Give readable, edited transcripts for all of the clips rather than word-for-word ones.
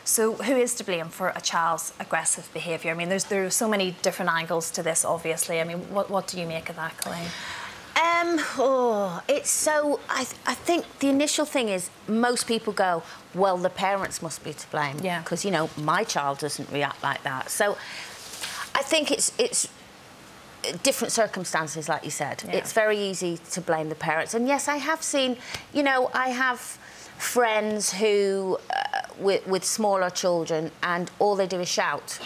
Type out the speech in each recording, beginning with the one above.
So who is to blame for a child's aggressive behaviour? I mean, there are so many different angles to this, obviously. I mean, what do you make of that, Colleen? It's so... I think the initial thing is most people go, well, the parents must be to blame. Yeah. Because, you know, my child doesn't react like that. So I think it's different circumstances, like you said. Yeah. It's very easy to blame the parents. And, yes, I have seen... You know, I have friends who... with smaller children, and all they do is shout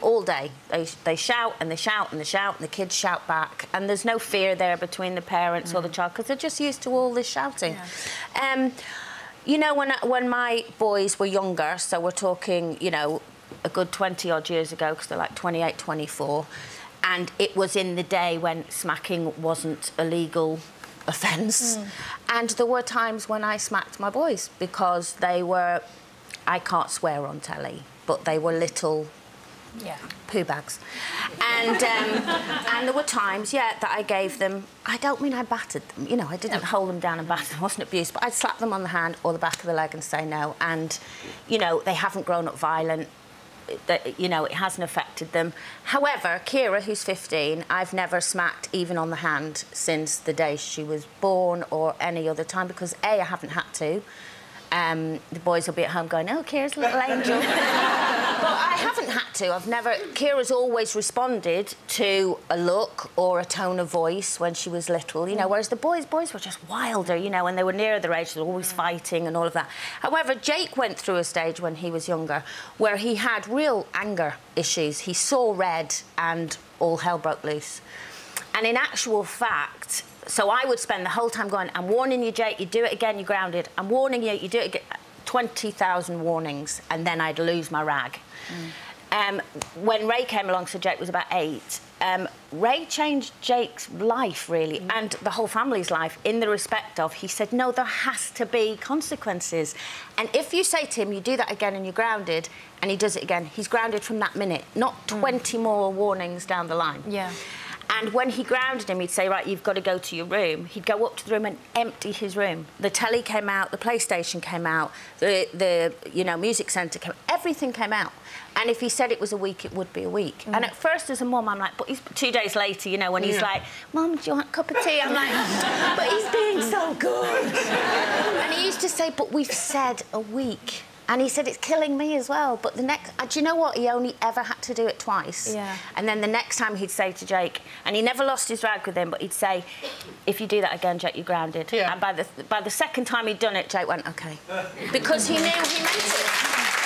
all day. They shout and they shout and they shout, and the kids shout back, and there's no fear there between the parents or the child, because they're just used to all this shouting. Yeah. You know, when my boys were younger, so we're talking, you know, a good 20-odd years ago, because they're like 28, 24, and it was in the day when smacking wasn't a legal offence. And there were times when I smacked my boys because they were... I can't swear on telly, but they were little poo bags. And there were times, that I gave them... I don't mean I battered them, you know, I didn't hold them down and batter them, it wasn't abuse, but I'd slap them on the hand or the back of the leg and say no. And, you know, they haven't grown up violent. You know, it hasn't affected them. However, Kira, who's 15, I've never smacked even on the hand since the day she was born or any other time, because, A, I haven't had to. The boys will be at home going, oh, Kira's a little angel. But I haven't had to. I've never... Kira's always responded to a look or a tone of voice when she was little, you know, whereas the boys were just wilder, you know, when they were nearer their age, they were always fighting and all of that. However, Jake went through a stage when he was younger where he had real anger issues. He saw red and all hell broke loose. And in actual fact... So I would spend the whole time going, I'm warning you, Jake, you do it again, you're grounded. I'm warning you, you do it again. 20,000 warnings, and then I'd lose my rag. When Ray came along, so Jake was about 8, Ray changed Jake's life, really, and the whole family's life, in the respect of, he said, no, there has to be consequences. And if you say to him, you do that again and you're grounded, and he does it again, he's grounded from that minute, not 20 more warnings down the line. Yeah. And when he grounded him, he'd say, right, you've got to go to your room. He'd go up to the room and empty his room. The telly came out, the PlayStation came out, the you know, music centre came out, everything came out. And if he said it was a week, it would be a week. And at first, as a mum, I'm like, but he's 2 days later, you know, when he's like, Mum, do you want a cup of tea? I'm like, but he's being so good. And he used to say, but we've said a week. And he said, it's killing me as well. But the next... do you know what? He only ever had to do it twice. Yeah. And then the next time he'd say to Jake... And he never lost his rag with him, but he'd say, if you do that again, Jake, you're grounded. Yeah. And by the second time he'd done it, Jake went, OK. Because he knew he meant it.